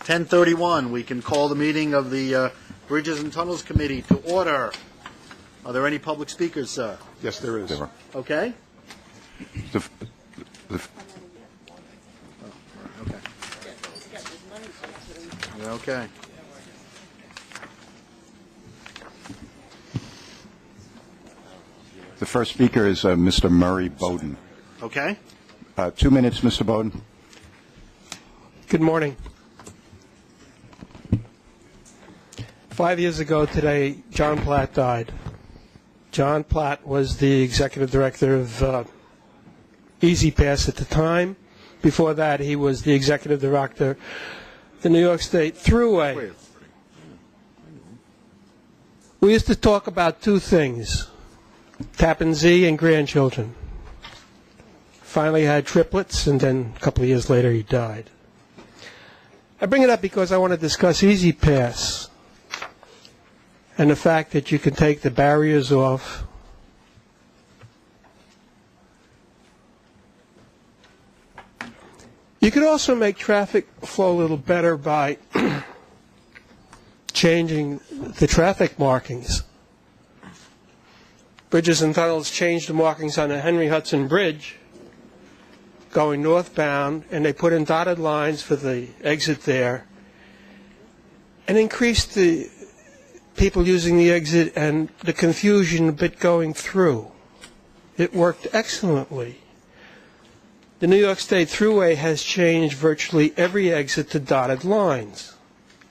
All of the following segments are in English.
10:31. We can call the meeting of the Bridges and Tunnels Committee to order. Are there any public speakers, sir? Yes, there is. Okay. Okay. The first speaker is Mr. Murray Bowden. Okay. 2 minutes, Mr. Bowden. Good morning. 5 years ago today, John Platt died. John Platt was the executive director of Easy Pass at the time. Before that, he was the executive director of the New York State Thruway. We used to talk about two things, Tappan Zee and grandchildren. Finally had triplets, and then a couple of years later he died. I bring it up because I want to discuss Easy Pass and the fact that you can take the barriers off. You could also make traffic flow a little better by changing the traffic markings. Bridges and Tunnels changed the markings on the Henry Hudson Bridge going northbound, and they put in dotted lines for the exit there and increased the people using the exit and the confusion a bit going through. It worked excellently. The New York State Thruway has changed virtually every exit to dotted lines.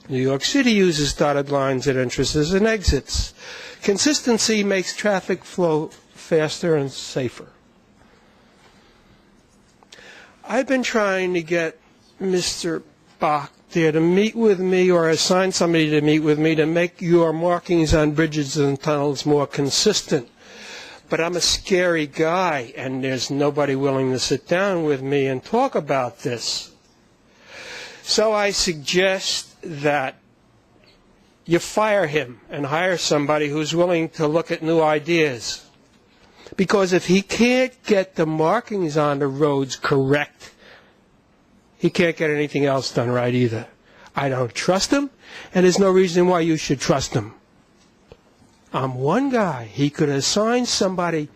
New York City uses dotted lines at entrances and exits. Consistency makes traffic flow faster and safer. I've been trying to get Mr. Bach there to meet with me or assign somebody to meet with me to make your markings on bridges and tunnels more consistent. But I'm a scary guy, and there's nobody willing to sit down with me and talk about this. So I suggest that you fire him and hire somebody who's willing to look at new ideas. Because if he can't get the markings on the roads correct, he can't get anything else done right either. I don't trust him, and there's no reason why you should trust him. I'm one guy. He could assign somebody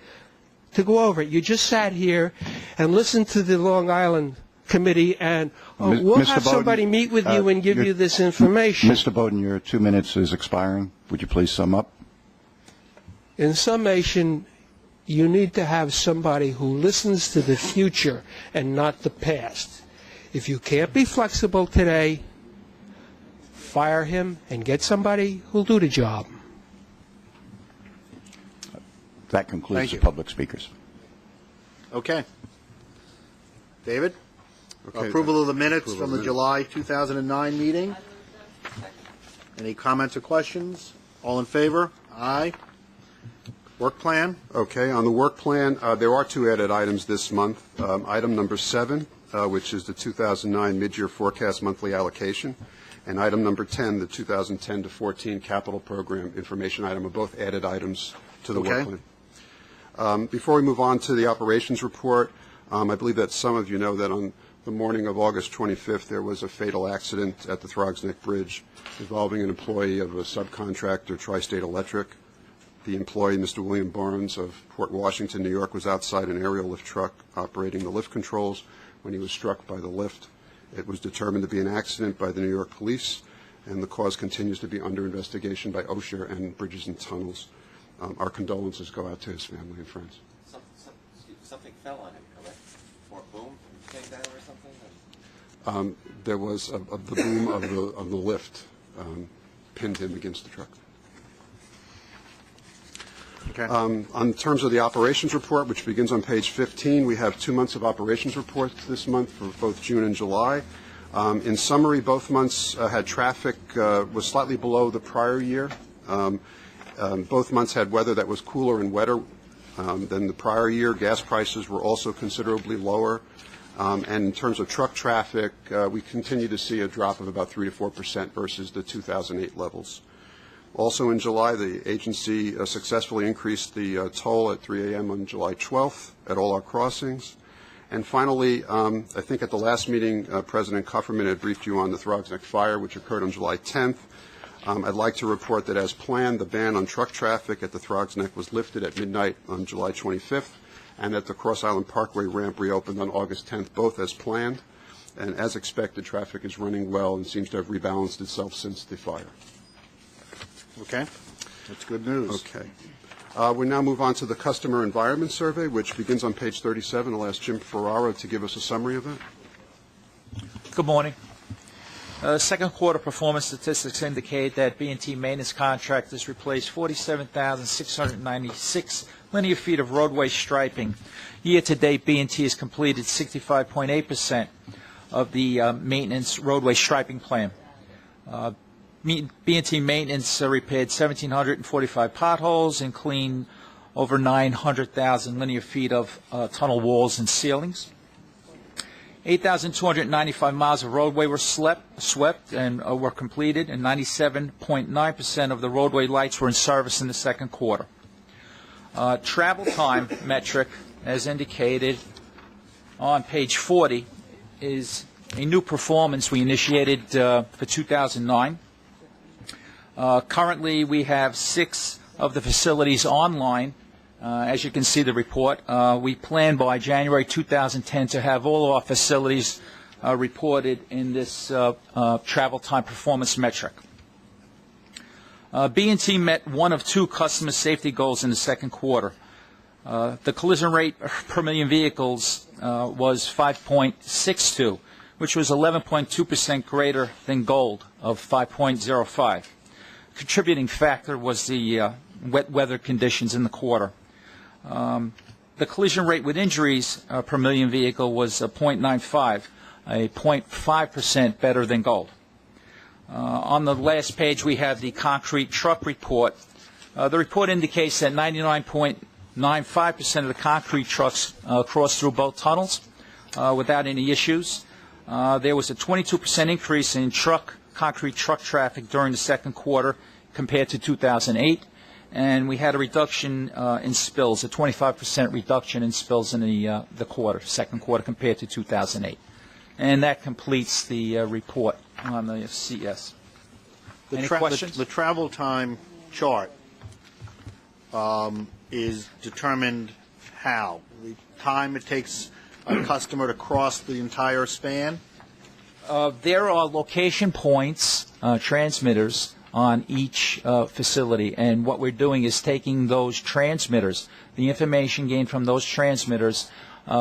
to go over it. You just sat here and listened to the Long Island Committee, and we'll have somebody meet with you and give you this information. Mr. Bowden, your 2 minutes is expiring. Would you please sum up? In summation, you need to have somebody who listens to the future and not the past. If you can't be flexible today, fire him and get somebody who'll do the job. That concludes the public speakers. Okay. David? Okay. Approval of the minutes from the July 2009 meeting. Any comments or questions? All in favor? Aye. Work plan? Okay, on the work plan, there are two added items this month. Item number 7, which is the 2009 mid-year forecast monthly allocation, and item number 10, the 2010 to 14 capital program information item, are both added items to the work plan. Before we move on to the operations report, I believe that some of you know that on the morning of August 25th, there was a fatal accident at the Throgs Neck Bridge involving an employee of a subcontractor, Tri-State Electric. The employee, Mr. William Barnes of Port Washington, New York, was outside an aerial lift truck operating the lift controls when he was struck by the lift. It was determined to be an accident by the New York police, and the cause continues to be under investigation by OSHA and Bridges and Tunnels. Our condolences go out to his family and friends. Something fell on him, correct? Or boom, came down or something? There was the boom of the lift pinned him against the truck. Okay. On terms of the operations report, which begins on page 15, we have 2 months of operations reports this month for both June and July. In summary, both months had traffic was slightly below the prior year. Both months had weather that was cooler and wetter than the prior year. Gas prices were also considerably lower. And in terms of truck traffic, we continue to see a drop of about 3 to 4% versus the 2008 levels. Also in July, the agency successfully increased the toll at 3 a.m. on July 12th at all our crossings. And finally, I think at the last meeting, President Kufferman had briefed you on the Throgs Neck fire, which occurred on July 10th. I'd like to report that as planned, the ban on truck traffic at the Throgs Neck was lifted at midnight on July 25th, and that the Cross Island Parkway ramp reopened on August 10th, both as planned. And as expected, traffic is running well and seems to have rebalanced itself since the fire. Okay, that's good news. Okay. We now move on to the Customer Environment Survey, which begins on page 37. I'll ask Jim Ferrara to give us a summary of that. Good morning. Second quarter performance statistics indicate that B&T maintenance contractors replaced 47,696 linear feet of roadway striping. Year-to-date, B&T has completed 65.8% of the maintenance roadway striping plan. B&T maintenance repaired 1,745 potholes and cleaned over 900,000 linear feet of tunnel walls and ceilings. 8,295 miles of roadway were swept and were completed, and 97.9% of the roadway lights were in service in the second quarter. Travel time metric, as indicated on page 40, is a new performance we initiated for 2009. Currently, we have 6 of the facilities online. As you can see the report, we plan by January 2010 to have all of our facilities reported in this travel time performance metric. B&T met one of 2 customer safety goals in the second quarter. The collision rate per million vehicles was 5.62, which was 11.2% greater than gold of 5.05. Contributing factor was the wet weather conditions in the quarter. The collision rate with injuries per million vehicle was 0.95, a 0.5% better than gold. On the last page, we have the concrete truck report. The report indicates that 99.95% of the concrete trucks crossed through both tunnels without any issues. There was a 22% increase in concrete truck traffic during the second quarter compared to 2008. And we had a reduction in spills, a 25% reduction in spills in the second quarter compared to 2008. And that completes the report on the CS. Any questions? The travel time chart is determined how? The time it takes a customer to cross the entire span? There are location points, transmitters, on each facility, and what we're doing is taking those transmitters, the information gained from those transmitters,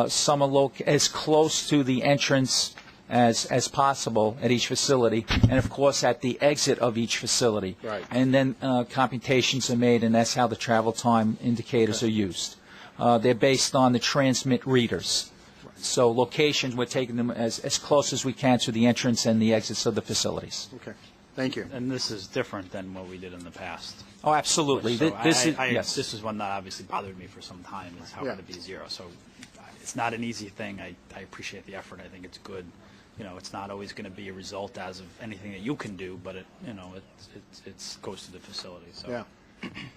some are as close to the entrance as possible at each facility, and of course at the exit of each facility. Right. And then computations are made, and that's how the travel time indicators are used. They're based on the transmit readers. So locations, we're taking them as close as we can to the entrance and the exits of the facilities. Okay, thank you. And this is different than what we did in the past. Oh, absolutely. So This this is one that obviously bothered me for some time, is how Yeah. could it be 0? So it's not an easy thing. I appreciate the effort. I think it's good. It's not always going to be a result as of anything that you can do, but it goes to the facility. So Yeah.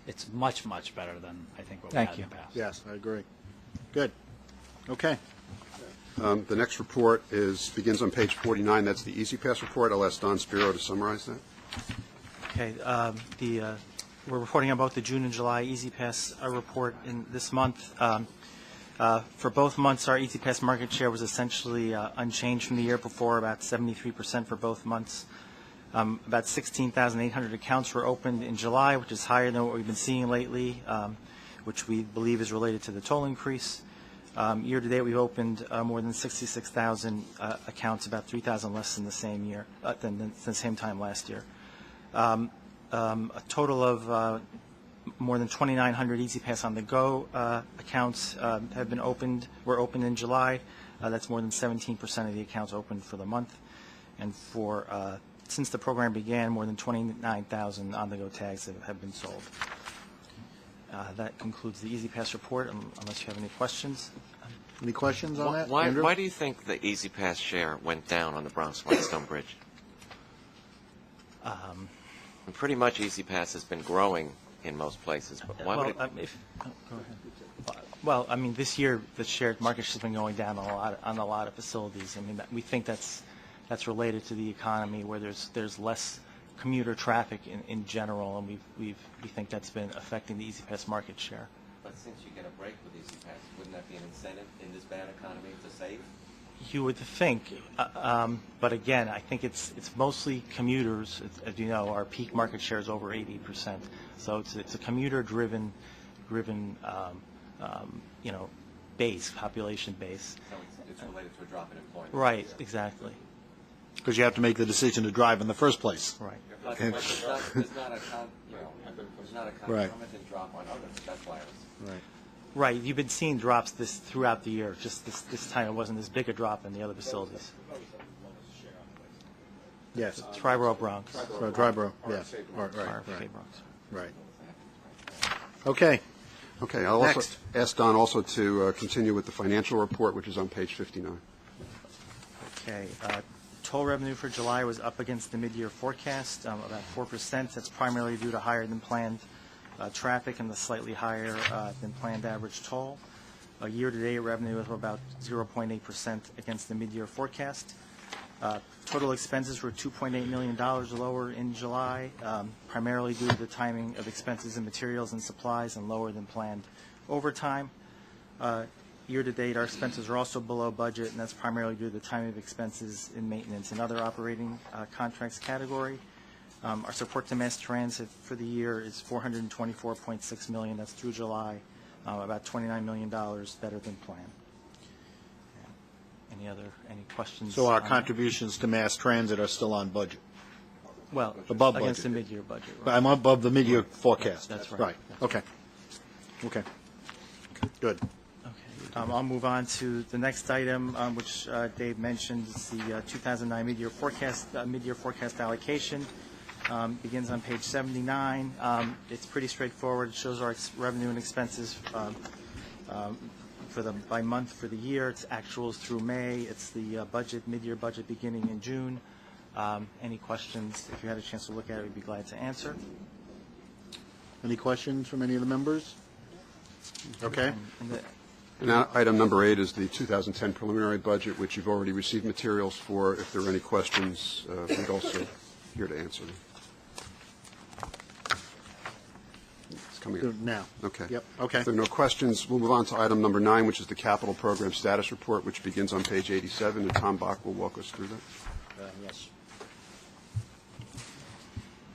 it's much, much better than I think what we Thank had you. in the past. Yes, I agree. Good. Okay. The next report begins on page 49. That's the Easy Pass report. I'll ask Don Spiro to summarize that. Okay, we're reporting about the June and July Easy Pass report in this month. For both months, our Easy Pass market share was essentially unchanged from the year before, about 73% for both months. About 16,800 accounts were opened in July, which is higher than what we've been seeing lately, which we believe is related to the toll increase. Year to date, we've opened more than 66,000 accounts, about 3,000 less than the same year than the same time last year. A total of more than 2,900 Easy Pass on the Go accounts were opened in July. That's more than 17% of the accounts opened for the month. And since the program began, more than 29,000 on-the-go tags have been sold. That concludes the Easy Pass report, unless you have any questions. Any questions on that? Why Andrew? do you think the Easy Pass share went down on the Bronx-Whitestone Bridge? And pretty much Easy Pass has been growing in most places, but why would it? Go ahead. Well, I mean, this year, the shared market share has been going down on a lot of facilities. I mean, we think that's related to the economy, where there's less commuter traffic in general, and we think that's been affecting the Easy Pass market share. But since you get a break with Easy Pass, wouldn't that be an incentive in this bad economy to save? You would think, but again, I think it's mostly commuters. As you know, our peak market share is over 80%. So it's a commuter-driven, population base. So it's related to a drop in employment. Right, exactly. Because you have to make the decision to drive in the first place. Right. But there's not a Right. concomitant drop on others. That's why I was. Right. Right. You've been seeing drops throughout the year. Just this time, it wasn't as big a drop in the other facilities. Yes. Triborough Bronx. Triborough, yes. Right, Fire right, Fay Bronx. right. Okay. Okay, I'll also Next. ask Don also to continue with the financial report, which is on page 59. Okay. Toll revenue for July was up against the mid-year forecast, about 4%. That's primarily due to higher than planned traffic and the slightly higher than planned average toll. Year-to-date revenue is about 0.8% against the mid-year forecast. Total expenses were $2.8 million lower in July, primarily due to the timing of expenses in materials and supplies and lower than planned overtime. Year-to-date, our expenses are also below budget, and that's primarily due to the timing of expenses in maintenance and other operating contracts category. Our support to mass transit for the year is $424.6 million. That's through July, about $29 million better than planned. Any questions? So our on that? contributions to mass transit are still on budget. Well, above against budget. the mid-year budget. Right? I'm above the mid-year forecast. That's right. Right, okay. Okay. Good. Okay. I'll move on to the next item, which Dave mentioned. It's the 2009 mid-year forecast allocation. Begins on page 79. It's pretty straightforward. It shows our revenue and expenses by month for the year. It's actuals through May. It's the mid-year budget beginning in June. Any questions? If you had a chance to look at it, we'd be glad to answer. Any questions from any of the members? Okay. And item number 8 is the 2010 preliminary budget, which you've already received materials for. If there are any questions, we're also here to answer them. It's coming up. Now. Okay. Yep, okay. If there are no questions, we'll move on to item number 9, which is the capital program status report, which begins on page 87, and Tom Bach will walk us through that. Yes.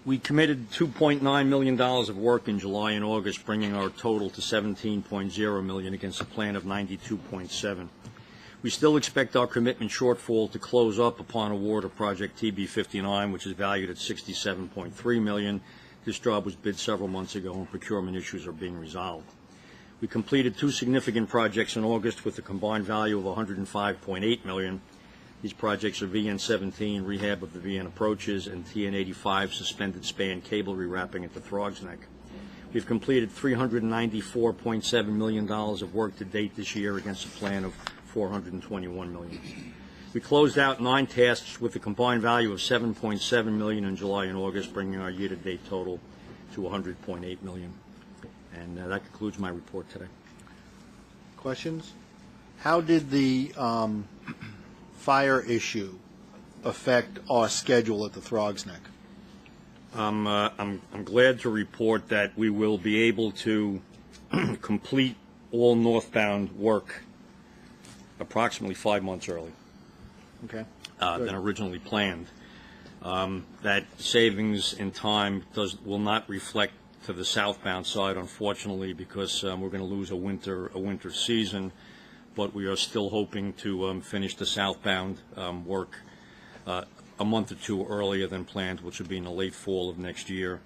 We committed $2.9 million of work in July and August, bringing our total to $17.0 million against a plan of $92.7. We still expect our commitment shortfall to close up upon award of Project TB59, which is valued at $67.3 million. This job was bid several months ago, and procurement issues are being resolved. We completed 2 significant projects in August with a combined value of $105.8 million. These projects are VN17, rehab of the VN approaches, and TN85, suspended span cable rewrapping at the Throgs Neck. We've completed $394.7 million of work to date this year against a plan of $421 million. We closed out 9 tasks with a combined value of $7.7 million in July and August, bringing our year-to-date total to $100.8 million. And that concludes my report today. Questions? How did the fire issue affect our schedule at the Throgs Neck? I'm glad to report that we will be able to complete all northbound work approximately 5 months early Okay. than originally planned. That savings in time will not reflect to the southbound side, unfortunately, because we're going to lose a winter season. But we are still hoping to finish the southbound work a month or 2 earlier than planned, which would be in the late fall of next year.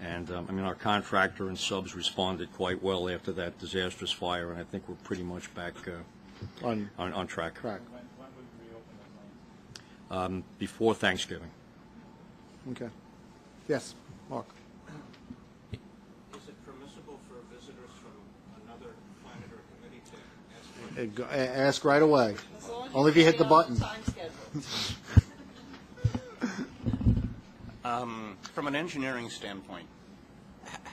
And our contractor and subs responded quite well after that disastrous fire, and I think we're pretty much back on track. Before Thanksgiving. Okay. Yes, Mark. Is it permissible for visitors from another planet or committee to ask? Ask right away. Only if you hit the button. From an engineering standpoint,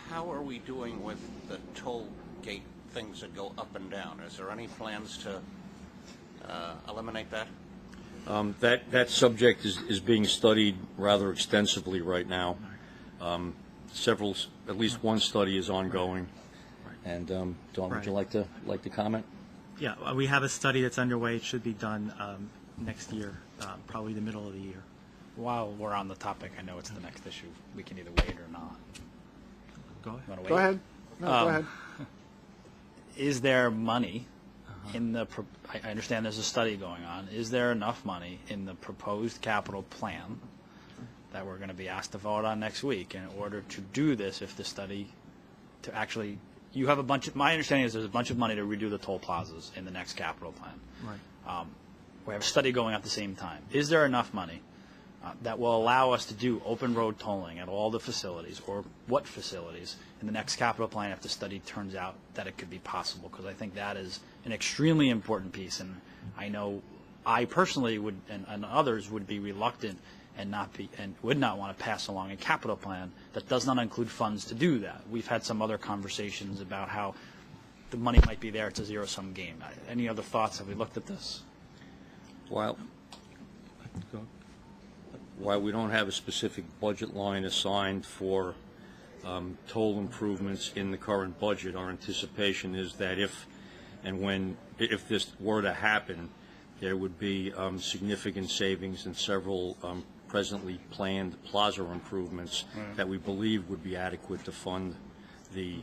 how are we doing with the toll gate things that go up and down. Is there any plans to eliminate that? That subject is being studied rather extensively right now. At least one study is ongoing. And Dawn, would you like to comment? Yeah, we have a study that's underway. It should be done next year, probably the middle of the year. While we're on the topic, I know it's the next issue. We can either wait or not. Go ahead. You wanna wait? Go ahead. No, go ahead. Is there money in the, I understand there's a study going on, is there enough money in the proposed capital plan that we're going to be asked to vote on next week in order to do this if the study, to actually, you have a bunch of, my understanding is there's a bunch of money to redo the toll plazas in the next capital plan. Right. We have a study going at the same time. Is there enough money that will allow us to do open road tolling at all the facilities, or what facilities, in the next capital plan if the study turns out that it could be possible? Because I think that is an extremely important piece, and I know I personally would, and others would be reluctant and would not want to pass along a capital plan that does not include funds to do that. We've had some other conversations about how the money might be there. It's a zero-sum game. Any other thoughts? Have we looked at this? While we don't have a specific budget line assigned for toll improvements in the current budget, our anticipation is that if this were to happen, there would be significant savings in several presently planned plaza improvements that we believe would be adequate to fund the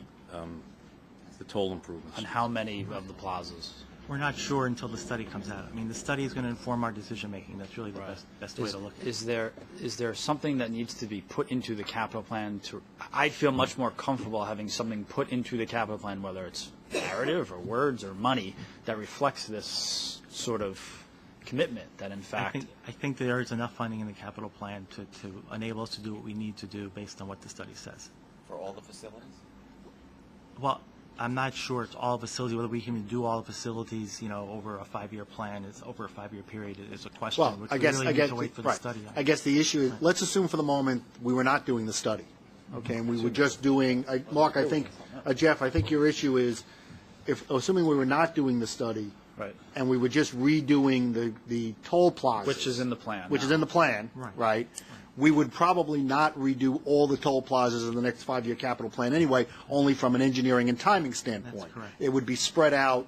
toll improvements. And how many of the plazas? We're not sure until the study comes out. I mean, the study is going to inform our decision-making. That's really the best way to look at it. Is there something that needs to be put into the capital plan to, I'd feel much more comfortable having something put into the capital plan, whether it's narrative or words or money, that reflects this sort of commitment that in fact... I think there is enough funding in the capital plan to enable us to do what we need to do based on what the study says. For all the facilities? Well, I'm not sure it's all facilities, whether we can do all the facilities, over a 5-year plan, over a 5-year period is a question. Well, which I we guess, really need to wait for the study on. I guess the issue is, let's assume for the moment we were not doing the study, okay, and we were just doing, Mark, Jeff, I think your issue is, assuming we were not doing the study, Right. and we were just redoing the toll plazas. Which is in the plan. Which is in the plan, right? We would probably not redo all the toll plazas in the next 5-year capital plan anyway, only from an engineering and timing standpoint. That's correct. It would be spread out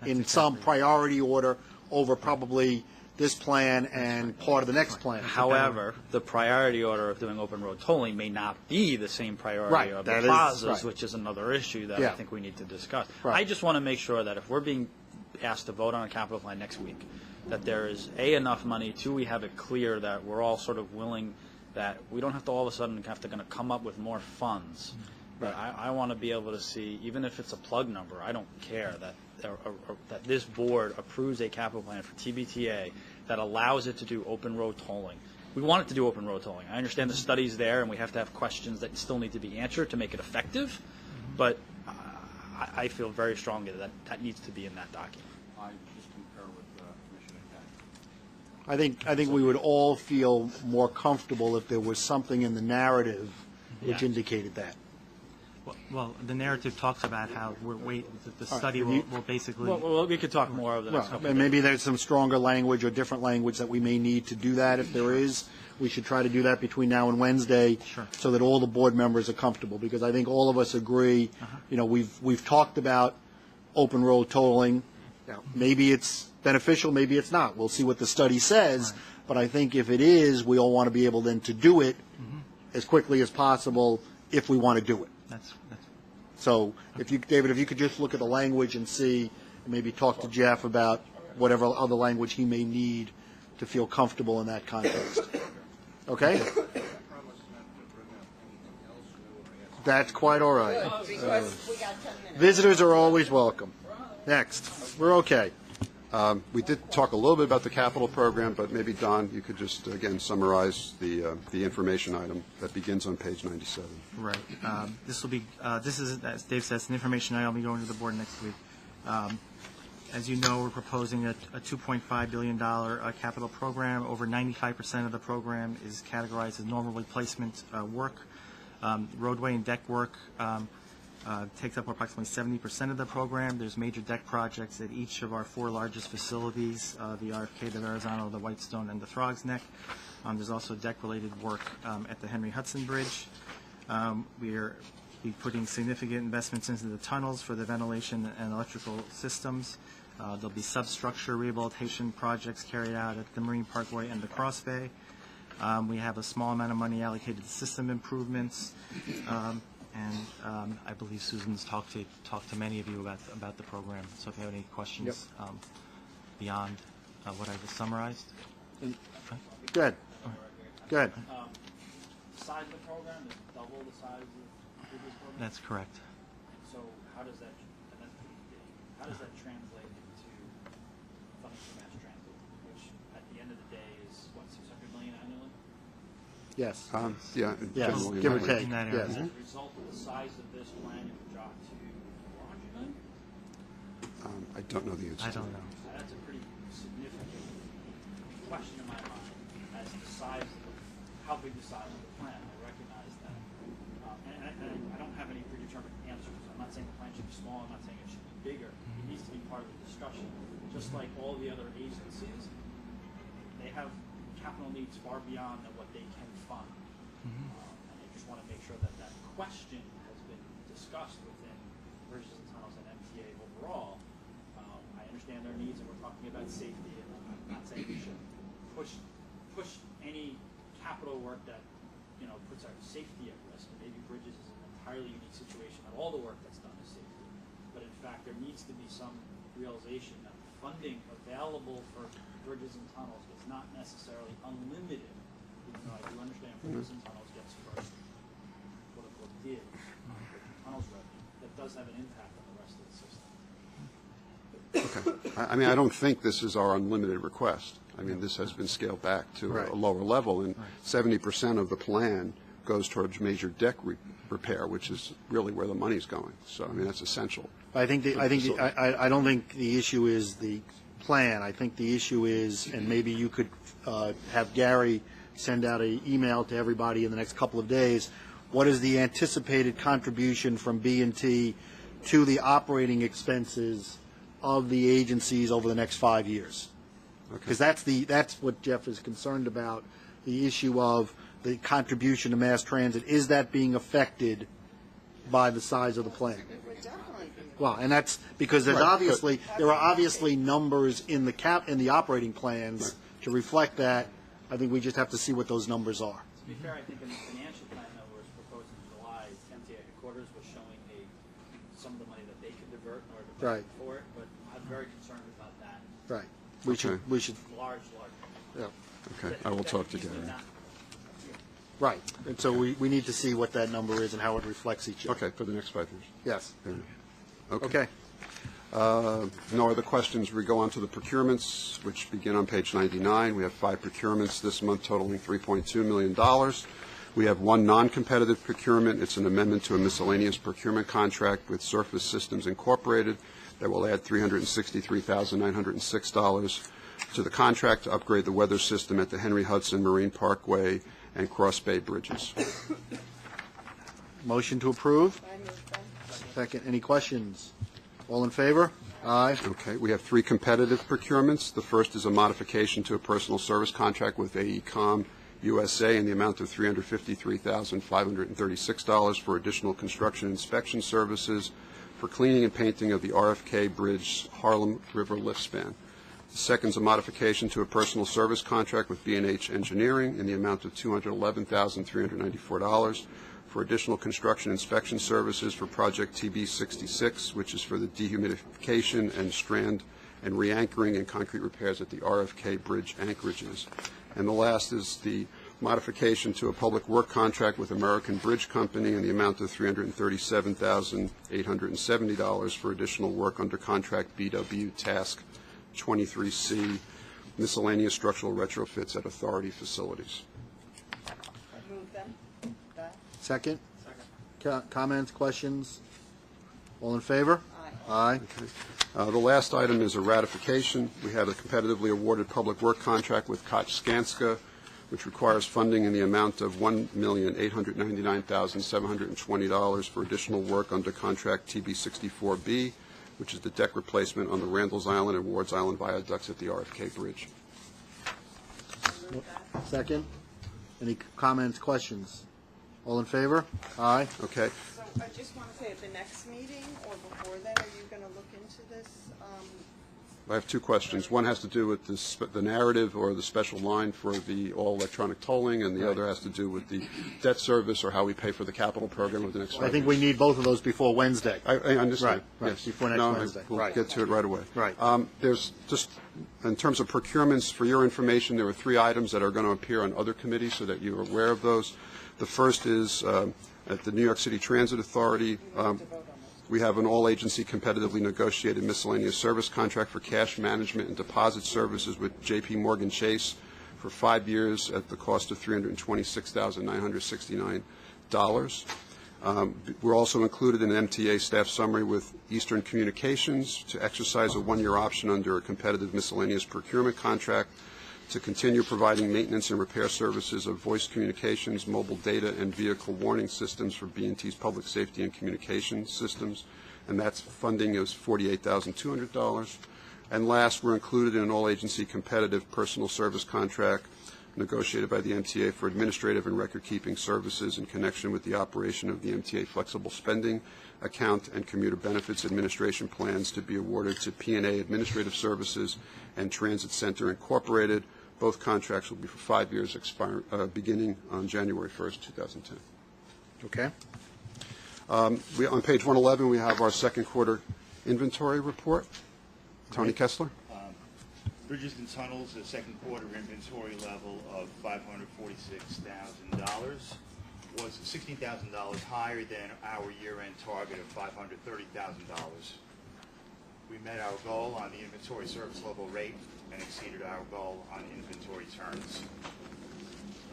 in That's some exactly priority order over probably this plan and part of the next plan. However, the priority order of doing open road tolling may not be the same priority Right, of the that is plazas, right. which is another issue that Yeah. I think we need to discuss. Right. I just want to make sure that if we're being asked to vote on a capital plan next week, that there is, A, enough money, 2, we have it clear that we're all sort of willing, that we don't have to all of a sudden have to come up with more funds. But I want to be able to see, even if it's a plug number, I don't care, that this board approves a capital plan for TBTA that allows it to do open road tolling. We want it to do open road tolling. I understand the study's there, and we have to have questions that still need to be answered to make it effective, but I feel very strongly that that needs to be in that document. I just concur with Commissioner Kent. I think we would all feel more comfortable if there was something in the narrative which Yeah. indicated that. Well, the narrative talks about how the study All right, will basically... Well, we could talk more over the next Well, couple and of maybe days. there's some stronger language or different language that we may need to do that. If there is, we should try to do that between now and Wednesday, Sure. so that all the board members are comfortable. Because I think all of us agree, we've talked about open road tolling. Now, maybe it's beneficial, maybe it's not. We'll see what the study says. Right. But I think if it is, we all want to be able then to do it as quickly as possible if we want to do it. That's So, David, if you could just look at the language and see, and maybe talk to Jeff about whatever other language he may need to feel comfortable in that context. Okay? That's quite all right. Visitors are always welcome. Next. We're okay. We did talk a little bit about the capital program, but maybe, Don, you could just, again, summarize the information item that begins on page 97. right. This is, as Dave says, an information item will be going to the board next week. As you know, we're proposing a $2.5 billion capital program. Over 95% of the program is categorized as normal replacement work, roadway and deck work. takes up approximately 70% of the program. There's major deck projects at each of our 4 largest facilities, the RFK, the Verrazano, the Whitestone, and the Throgs Neck. There's also deck-related work at the Henry Hudson Bridge. We're putting significant investments into the tunnels for the ventilation and electrical systems. There'll be substructure rehabilitation projects carried out at the Marine Parkway and the Cross Bay. We have a small amount of money allocated to system improvements. And I believe Susan's talked to many of you about the program. So if you have any questions beyond what I just summarized. Good. Good. The size of the program is double the size of the previous program? That's correct. So how does that translate into funding for mass transit, which at the end of the day is, what, $600 million annually? Yes. Yeah. Yes, generally give or in that take, in that area. yes. As a result of the size of this plan, it would drop to $400 million? I don't know the answer. I don't know. That's a pretty significant question in my mind as to the size of how big the size of the plan. I recognize that. And I don't have any predetermined answers. I'm not saying the plan should be small. I'm not saying it should be bigger. It needs to be part of the discussion. Just like all the other agencies, they have capital needs far beyond what they can fund. And I just want to make sure that that question has been discussed within Bridges and Tunnels and MTA overall. I understand their needs, and we're talking about safety, and I'm not saying we should push any capital work that puts our safety at risk. And maybe Bridges is an entirely unique situation that all the work that's done is safety. But in fact, there needs to be some realization that funding available for Bridges and Tunnels is not necessarily unlimited. Even though I do understand Bridges and Tunnels gets first, quote unquote, dibs on tunnels revenue. That does have an impact on the rest of the system. Okay. I mean, I don't think this is our unlimited request. I mean, this has been scaled back to a lower level, and 70% of the plan goes towards major deck repair, which is really where the money's going. So, I mean, that's essential. I don't think the issue is the plan. I think the issue is, and maybe you could have Gary send out an email to everybody in the next couple of days, what is the anticipated contribution from B&T to the operating expenses of the agencies over the next 5 years? Because that's what Jeff is concerned about, the issue of the contribution to mass transit. Is that being affected by the size of the plan? Well, and that's because there are obviously numbers in the operating plans to reflect that. I think we just have to see what those numbers are. To be fair, I think in the financial plan that was proposed in July, MTA headquarters was showing some of the money that they could divert in order to pay for it, but I'm very concerned about that. Right. We should. Large. Yeah. Okay, I will talk to Gary. Right. And so we need to see what that number is and how it reflects each other. Okay, for the next 5 years. Yes. Okay. No other questions. We go on to the procurements, which begin on page 99. We have 5 procurements this month totaling $3.2 million. We have 1 non-competitive procurement. It's an amendment to a miscellaneous procurement contract with Surface Systems Incorporated that will add $363,906 to the contract to upgrade the weather system at the Henry Hudson Marine Parkway and Cross Bay bridges. Motion to approve? Second. Any questions? All in favor? Aye. Okay. We have 3 competitive procurements. The first is a modification to a personal service contract with AECOM USA in the amount of $353,536 for additional construction inspection services for cleaning and painting of the RFK Bridge Harlem River lift span. The second is a modification to a personal service contract with B&H Engineering in the amount of $211,394 for additional construction inspection services for Project TB66, which is for the dehumidification and strand and re-anchoring and concrete repairs at the RFK Bridge anchorages. And the last is the modification to a public work contract with American Bridge Company in the amount of $337,870 for additional work under contract BW Task 23C, miscellaneous structural retrofits at authority facilities. Move them. Second? Comments, questions? All in favor? Aye. Okay. The last item is a ratification. We have a competitively awarded public work contract with Koch Skanska, which requires funding in the amount of $1,899,720 for additional work under contract TB64B, which is the deck replacement on the Randalls Island and Wards Island viaducts at the RFK Bridge. Second? Any comments, questions? All in favor? Aye. Okay. So I just want to say, at the next meeting or before that, are you going to look into this? I have two questions. One has to do with the narrative or the special line for the all-electronic tolling, and the other has to do with the debt service or how we pay for the capital program over the next 5 years. I think we need both of those before Wednesday. I understand. Right, Yes. before next Wednesday. We'll Right. get to it right away. Right. There's just, in terms of procurements, for your information, there are 3 items that are going to appear on other committees so that you're aware of those. The first is at the New York City Transit Authority. We have an all-agency competitively negotiated miscellaneous service contract for cash management and deposit services with J.P. Morgan Chase for 5 years at the cost of $326,969. We're also included in an MTA staff summary with Eastern Communications to exercise a 1-year option under a competitive miscellaneous procurement contract to continue providing maintenance and repair services of voice communications, mobile data, and vehicle warning systems for B&T's public safety and communications systems, and that's funding is $48,200. And last, we're included in an all-agency competitive personal service contract negotiated by the MTA for administrative and record-keeping services in connection with the operation of the MTA Flexible Spending Account and Commuter Benefits Administration plans to be awarded to P&A Administrative Services and Transit Center Incorporated. Both contracts will be for 5 years, beginning on January 1st, 2010. Okay. On page 111, we have our second quarter inventory report. Tony Kessler. Bridges and tunnels, the second quarter inventory level of $546,000 was $16,000 higher than our year-end target of $530,000. We met our goal on the inventory service level rate and exceeded our goal on inventory turns.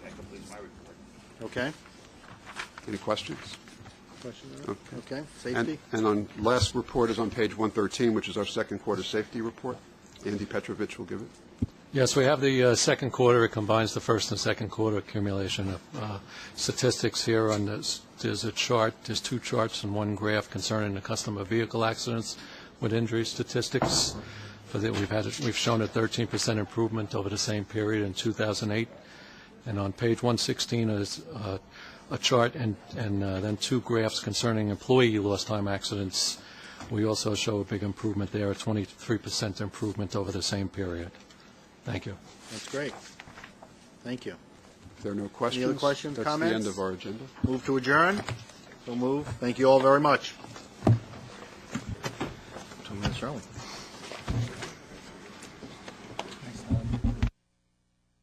That completes my report. Okay. Any questions? Okay. Safety? And on last report is on page 113, which is our second quarter safety report. Andy Petrovich will give it. Yes, we have the second quarter. It combines the first and second quarter accumulation of statistics here. On this, there's a chart. There's 2 charts and 1 graph concerning the customer vehicle accidents with injury statistics. We've shown a 13% improvement over the same period in 2008. And on page 116 is a chart and then 2 graphs concerning employee lost time accidents. We also show a big improvement there, a 23% improvement over the same period. Thank you. That's great. Thank you. If there are no questions, any other questions, that's comments? the end of our agenda. Move to adjourn? So move. Thank you all very much. 2 minutes early.